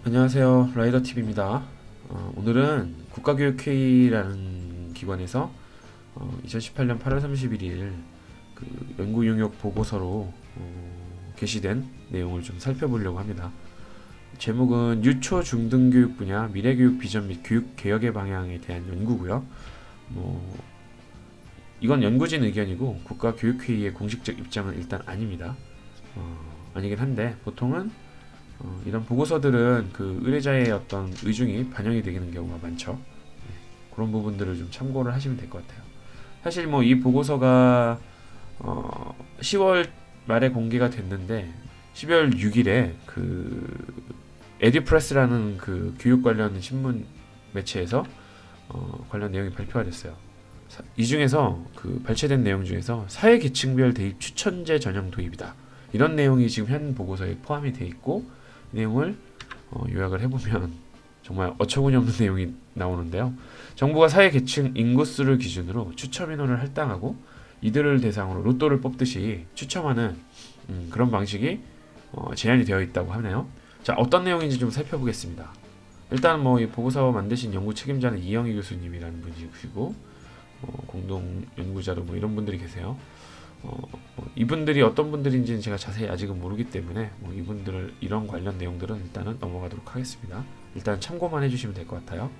안녕하세요. 라이더TV입니다. 오늘은 국가교육회의라는 기관에서 2018년 8월 31일 그 연구 용역 보고서로 게시된 내용을 좀 살펴보려고 합니다. 제목은 유초 중등교육 분야 미래교육 비전 및 교육 개혁의 방향에 대한 연구고요. 이건 연구진 의견이고 국가교육회의의 공식적 입장은 일단 아닙니다. 아니긴 한데 보통은 이런 보고서들은 그 의뢰자의 어떤 의중이 반영이 되는 경우가 많죠. 그런 부분들을 좀 참고를 하시면 될 것 같아요. 사실 뭐 이 보고서가 10월 말에 공개가 됐는데 12월 6일에 그 에듀프레스라는 그 교육 관련 신문 매체에서 관련 내용이 발표가 됐어요. 이 중에서 그 발췌된 내용 중에서 사회 계층별 대입 추천제 전형 도입이다. 이런 내용이 지금 현 보고서에 포함이 되어 있고 내용을 요약을 해보면 정말 어처구니 없는 내용이 나오는데요. 정부가 사회 계층 인구수를 기준으로 추첨 인원을 할당하고 이들을 대상으로 로또를 뽑듯이 추첨하는 그런 방식이 제한이 되어 있다고 하네요. 자, 어떤 내용인지 좀 살펴보겠습니다. 일단 뭐 이 보고서 만드신 연구 책임자는 이영희 교수님이라는 분이시고 공동 연구자로 뭐 이런 분들이 계세요. 이분들이 어떤 분들인지는 제가 자세히 아직은 모르기 때문에 이분들을 이런 관련 내용들은 일단은 넘어가도록 하겠습니다. 일단 참고만 해주시면 될 것 같아요.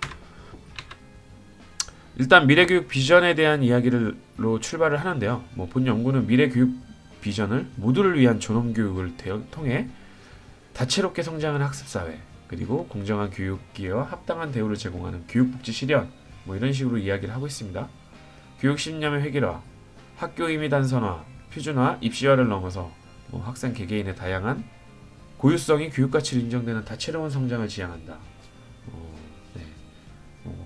일단 미래교육 비전에 대한 이야기로 출발을 하는데요. 본 연구는 미래교육 비전을 모두를 위한 존엄교육을 통해 다채롭게 성장하는 학습사회 그리고 공정한 교육기회와 합당한 대우를 제공하는 교육복지 실현 이런 식으로 이야기를 하고 있습니다. 교육 신념의 획일화 학교 임의 단선화, 표준화, 입시화를 넘어서 학생 개개인의 다양한 고유성이 교육 가치로 인정되는 다채로운 성장을 지향한다. 네.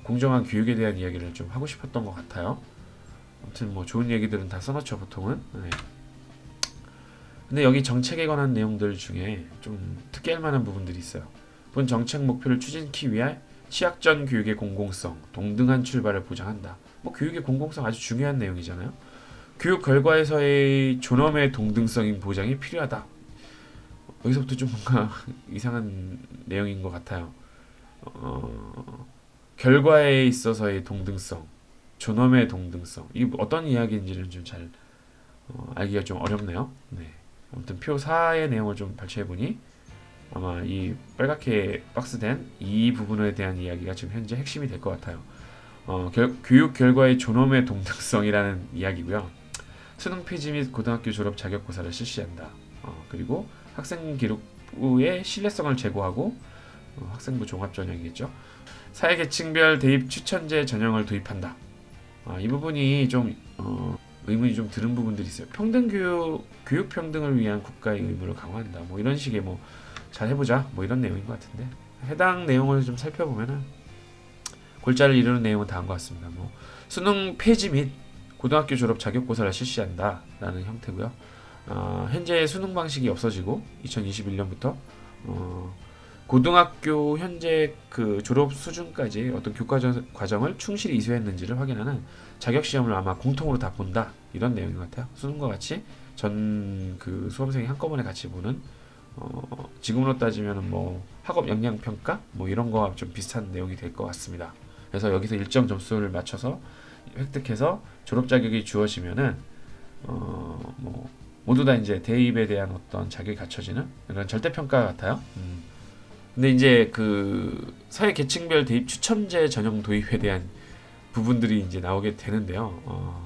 공정한 교육에 대한 이야기를 좀 하고 싶었던 것 같아요. 아무튼 좋은 얘기들은 다 써놓죠 보통은. 네. 근데 여기 정책에 관한 내용들 중에 좀 특이할 만한 부분들이 있어요. 본 정책 목표를 추진하기 위해 취약 전 교육의 공공성, 동등한 출발을 보장한다. 교육의 공공성 아주 중요한 내용이잖아요. 교육 결과에서의 존엄의 동등성인 보장이 필요하다. 여기서부터 좀 뭔가 이상한 내용인 것 같아요. 결과에 있어서의 동등성, 존엄의 동등성, 이게 어떤 이야기인지는 좀 잘 알기가 좀 어렵네요. 네. 아무튼 표 4의 내용을 좀 발췌해보니 아마 이 빨갛게 박스된 이 부분에 대한 이야기가 지금 현재 핵심이 될 것 같아요. 교육 결과의 존엄의 동등성이라는 이야기고요. 수능 필지 및 고등학교 졸업 자격고사를 실시한다. 그리고 학생 기록부의 신뢰성을 제고하고 학생부 종합전형이겠죠. 사회계층별 대입 추천제 전형을 도입한다. 이 부분이 좀 의문이 좀 드는 부분들이 있어요. 교육 평등을 위한 국가의 의무를 강화한다. 이런 식의 잘 해보자. 이런 내용인 것 같은데 해당 내용을 좀 살펴보면은 골자를 이루는 내용은 다음과 같습니다. 수능 폐지 및 고등학교 졸업 자격고사를 실시한다 라는 형태고요. 현재 수능 방식이 없어지고 2021년부터 고등학교 현재 그 졸업 수준까지 어떤 교과 과정을 충실히 이수했는지를 확인하는 자격시험을 아마 공통으로 다 본다 이런 내용인 것 같아요. 수능과 같이 전 그 수험생이 한꺼번에 같이 보는 지금으로 따지면 학업 역량 평가 이런 거와 좀 비슷한 내용이 될 것 같습니다. 그래서 여기서 일정 점수를 맞춰서 획득해서 졸업 자격이 주어지면은 모두 다 이제 대입에 대한 어떤 자격이 갖춰지는 이런 절대 평가 같아요. 근데 이제 그 사회 계층별 대입 추첨제 전형 도입에 대한 부분들이 이제 나오게 되는데요.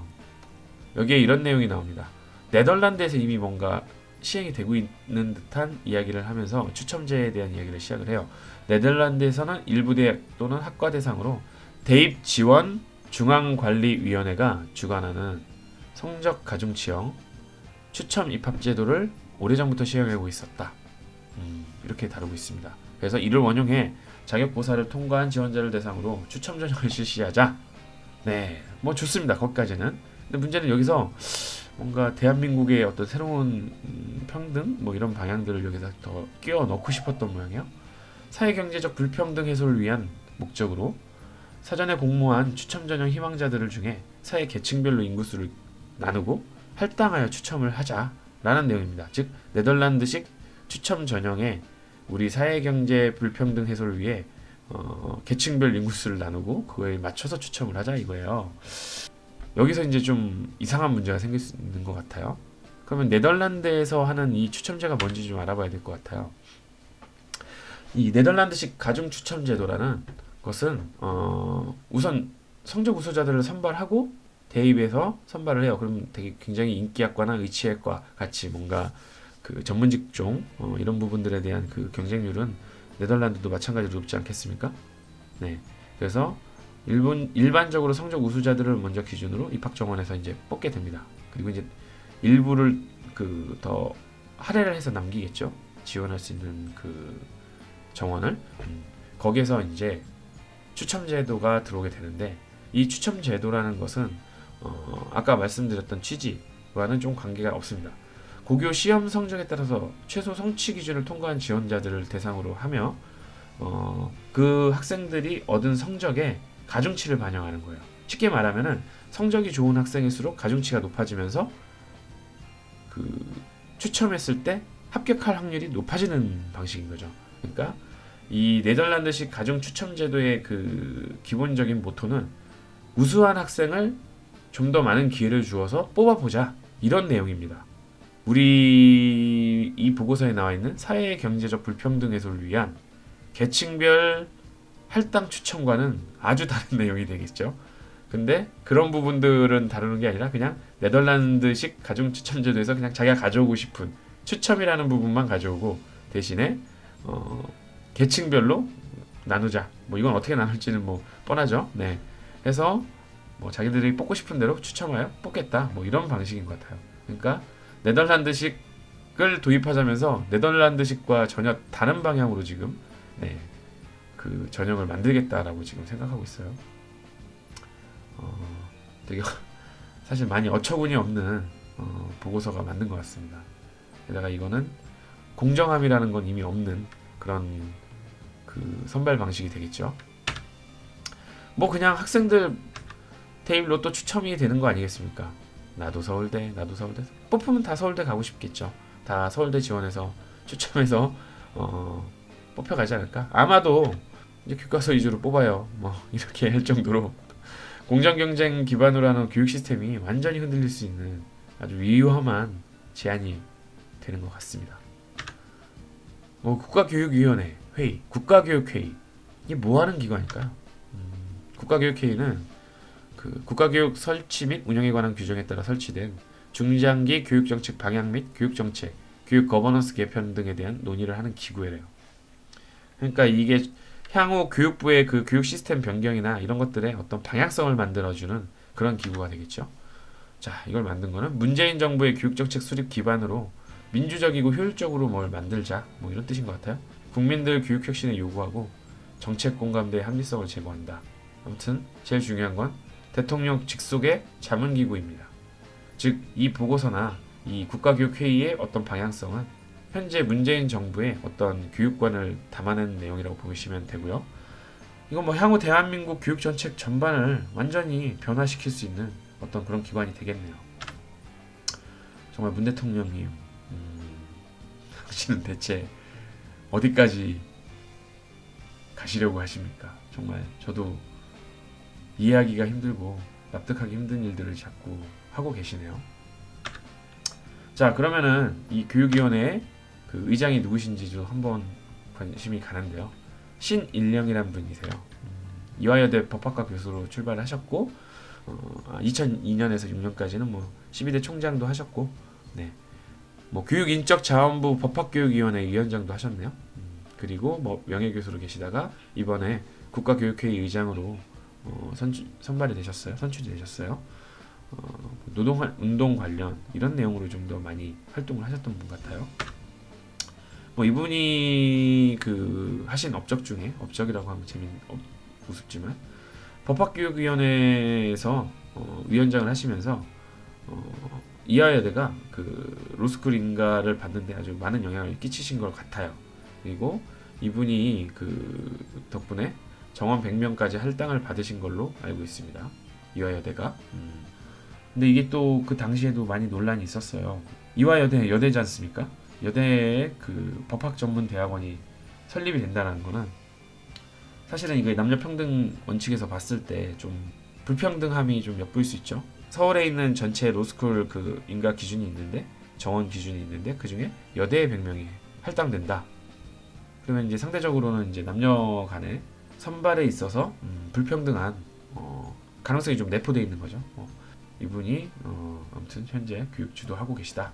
여기에 이런 내용이 나옵니다. 네덜란드에서 이미 뭔가 시행이 되고 있는 듯한 이야기를 하면서 추첨제에 대한 이야기를 시작을 해요. 네덜란드에서는 일부 대학 또는 학과 대상으로 대입 지원 중앙관리위원회가 주관하는 성적 가중치형 추첨 입학 제도를 오래전부터 시행하고 있었다. 이렇게 다루고 있습니다. 그래서 이를 원용해 자격고사를 통과한 지원자를 대상으로 추첨 전형을 실시하자. 네, 좋습니다. 거기까지는. 근데 문제는 여기서 뭔가 대한민국의 어떤 새로운 평등 이런 방향들을 여기서 더 끼워 넣고 싶었던 모양이에요. 사회경제적 불평등 해소를 위한 목적으로 사전에 공모한 추첨 전형 희망자들을 중에 사회 계층별로 인구수를 나누고 할당하여 추첨을 하자라는 내용입니다. 즉 네덜란드식 추첨 전형의 우리 사회경제 불평등 해소를 위해 계층별 인구수를 나누고 그거에 맞춰서 추첨을 하자 이거예요. 여기서 이제 좀 이상한 문제가 생길 수 있는 것 같아요. 그러면 네덜란드에서 하는 이 추첨제가 뭔지 좀 알아봐야 될 것 같아요. 이 네덜란드식 가중 추첨 제도라는 것은 우선 성적 우수자들을 선발하고 대입해서 선발을 해요. 그럼 되게 굉장히 인기학과나 의치학과 같이 뭔가 그 전문 직종 이런 부분들에 대한 그 경쟁률은 네덜란드도 마찬가지로 높지 않겠습니까? 네. 그래서 일반적으로 성적 우수자들을 먼저 기준으로 입학 정원에서 이제 뽑게 됩니다. 그리고 이제 일부를 그 더 할애를 해서 남기겠죠. 지원할 수 있는 그 정원을 거기에서 이제 추첨 제도가 들어오게 되는데 이 추첨 제도라는 것은 아까 말씀드렸던 취지와는 좀 관계가 없습니다. 고교 시험 성적에 따라서 최소 성취 기준을 통과한 지원자들을 대상으로 하며 그 학생들이 얻은 성적에 가중치를 반영하는 거예요. 쉽게 말하면은 성적이 좋은 학생일수록 가중치가 높아지면서 그 추첨했을 때 합격할 확률이 높아지는 방식인 거죠. 그러니까 이 네덜란드식 가중 추첨 제도의 그 기본적인 모토는 우수한 학생을 좀 더 많은 기회를 주어서 뽑아보자 이런 내용입니다. 우리 이 보고서에 나와 있는 사회 경제적 불평등 해소를 위한 계층별 할당 추첨과는 아주 다른 내용이 되겠죠. 근데 그런 부분들은 다루는 게 아니라 그냥 네덜란드식 가중 추첨 제도에서 그냥 자기가 가져오고 싶은 추첨이라는 부분만 가져오고 대신에 계층별로 나누자. 뭐 이건 어떻게 나눌지는 뭐 뻔하죠. 네. 해서 뭐 자기들이 뽑고 싶은 대로 추첨하여 뽑겠다. 뭐 이런 방식인 것 같아요. 그러니까 네덜란드식을 도입하자면서 네덜란드식과 전혀 다른 방향으로 지금 그 전형을 만들겠다라고 지금 생각하고 있어요. 되게 사실 많이 어처구니 없는 보고서가 맞는 것 같습니다. 게다가 이거는 공정함이라는 건 이미 없는 그런 그 선발 방식이 되겠죠. 뭐 그냥 학생들 대입 로또 추첨이 되는 거 아니겠습니까? 나도 서울대 뽑으면 다 서울대 가고 싶겠죠. 다 서울대 지원해서 추첨해서 뽑혀가지 않을까? 아마도 이제 교과서 위주로 뽑아요. 뭐 이렇게 할 정도로 공정 경쟁 기반으로 하는 교육 시스템이 완전히 흔들릴 수 있는 아주 위험한 제안이 되는 것 같습니다. 국가교육위원회 회의, 국가교육회의 이게 뭐 하는 기관일까요? 국가교육회의는 그 국가교육 설치 및 운영에 관한 규정에 따라 설치된 중장기 교육정책 방향 및 교육정책, 교육 거버넌스 개편 등에 대한 논의를 하는 기구예요. 그러니까 이게 향후 교육부의 그 교육 시스템 변경이나 이런 것들의 어떤 방향성을 만들어주는 그런 기구가 되겠죠. 자, 이걸 만든 거는 문재인 정부의 교육정책 수립 기반으로 민주적이고 효율적으로 뭘 만들자, 뭐 이런 뜻인 것 같아요. 국민들 교육 혁신에 요구하고 정책 공감대의 합리성을 제고한다. 아무튼 제일 중요한 건 대통령 직속의 자문기구입니다. 즉, 이 보고서나 이 국가교육회의의 어떤 방향성은 현재 문재인 정부의 어떤 교육관을 담아낸 내용이라고 보시면 되고요. 이건 뭐 향후 대한민국 교육 정책 전반을 완전히 변화시킬 수 있는 어떤 그런 기관이 되겠네요. 정말 문 대통령님, 당신은 대체 어디까지 가시려고 하십니까? 정말 저도 이해하기가 힘들고 납득하기 힘든 일들을 자꾸 하고 계시네요. 자, 그러면은 이 교육위원회의 그 의장이 누구신지도 한번 관심이 가는데요. 신일령이라는 분이세요. 이화여대 법학과 교수로 출발을 하셨고 2002년에서 6년까지는 뭐 12대 총장도 하셨고, 뭐 교육인적자원부 법학교육위원회 위원장도 하셨네요. 그리고 뭐 명예교수로 계시다가 이번에 국가교육회의 의장으로 선발이 되셨어요. 선출이 되셨어요. 노동운동 관련 이런 내용으로 좀 더 많이 활동을 하셨던 분 같아요. 뭐 이분이 그 하신 업적 중에, 업적이라고 하면 우습지만 법학교육위원회에서 위원장을 하시면서 이화여대가 그 로스쿨 인가를 받는데 아주 많은 영향을 끼치신 것 같아요. 그리고 이분이 그 덕분에 정원 100명까지 할당을 받으신 걸로 알고 있습니다. 이화여대가. 근데 이게 또 그 당시에도 많이 논란이 있었어요. 이화여대 여대지 않습니까? 여대에 그 법학 전문 대학원이 설립이 된다는 거는 사실은 이게 남녀 평등 원칙에서 봤을 때 좀 불평등함이 좀 엿보일 수 있죠. 서울에 있는 전체 로스쿨 그 인가 기준이 있는데 정원 기준이 있는데 그 중에 여대에 100명이 할당된다. 그러면 이제 상대적으로는 이제 남녀 간의 선발에 있어서 불평등한 가능성이 좀 내포되어 있는 거죠. 이분이 아무튼 현재 교육 주도하고 계시다.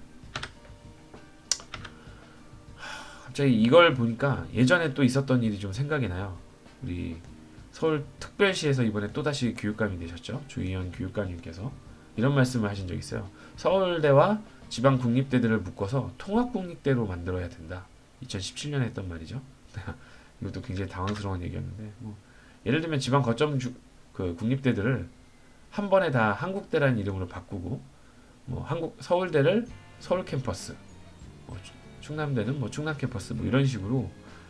갑자기 이걸 보니까 예전에 또 있었던 일이 좀 생각이 나요. 우리 서울특별시에서 이번에 또다시 교육감이 되셨죠. 주희연 교육감님께서 이런 말씀을 하신 적이 있어요. 서울대와 지방 국립대들을 묶어서 통합국립대로 만들어야 된다. 2017년에 했던 말이죠. 이것도 굉장히 당황스러운 얘기였는데 예를 들면 지방 거점 그 국립대들을 한 번에 다 한국대라는 이름으로 바꾸고 서울대를 서울 캠퍼스, 충남대는 충남 캠퍼스 이런 식으로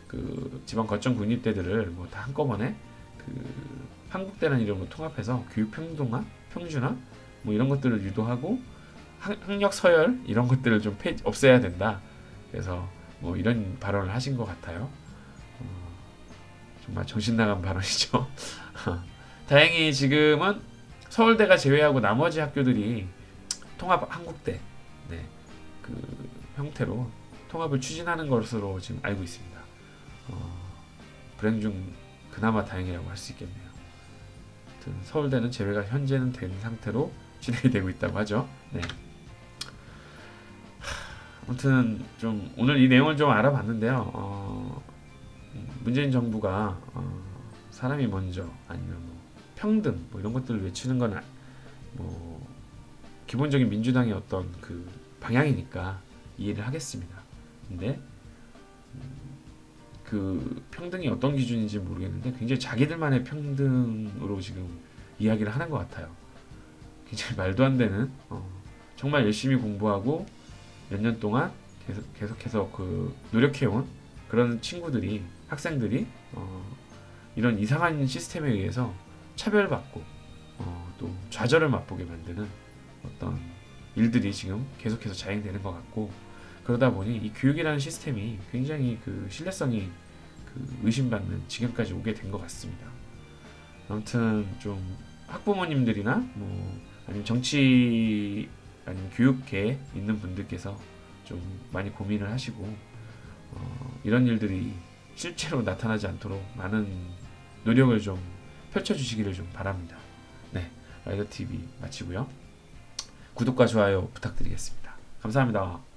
그 지방 거점 국립대들을 다 한꺼번에 그 한국대라는 이름으로 통합해서 교육 평등화, 평준화 이런 것들을 유도하고 학력 서열 이런 것들을 좀 없애야 된다. 그래서 이런 발언을 하신 것 같아요. 정말 정신 나간 발언이죠. 다행히 지금은 서울대가 제외하고 나머지 학교들이 통합 한국대 그 형태로 통합을 추진하는 것으로 지금 알고 있습니다. 불행 중 그나마 다행이라고 할 수 있겠네요. 아무튼 서울대는 제외가 현재는 된 상태로 진행이 되고 있다고 하죠. 네. 아무튼 좀 오늘 이 내용을 좀 알아봤는데요. 문재인 정부가 사람이 먼저 아니면 평등 이런 것들을 외치는 건 기본적인 민주당의 어떤 그 방향이니까 이해를 하겠습니다. 근데 그 평등이 어떤 기준인지 모르겠는데 굉장히 자기들만의 평등으로 지금 이야기를 하는 것 같아요. 굉장히 말도 안 되는 정말 열심히 공부하고 몇 년 동안 계속해서 그 노력해온 그런 친구들이 학생들이 이런 이상한 시스템에 의해서 차별받고 또 좌절을 맛보게 만드는 어떤 일들이 지금 계속해서 자행되는 것 같고 그러다 보니 이 교육이라는 시스템이 굉장히 그 신뢰성이 그 의심받는 지경까지 오게 된 것 같습니다. 아무튼 좀 학부모님들이나 아니면 정치 아니면 교육계에 있는 분들께서 좀 많이 고민을 하시고 이런 일들이 실제로 나타나지 않도록 많은 노력을 좀 펼쳐주시기를 좀 바랍니다. 네, 라이더 TV 마치고요. 구독과 좋아요 부탁드리겠습니다. 감사합니다.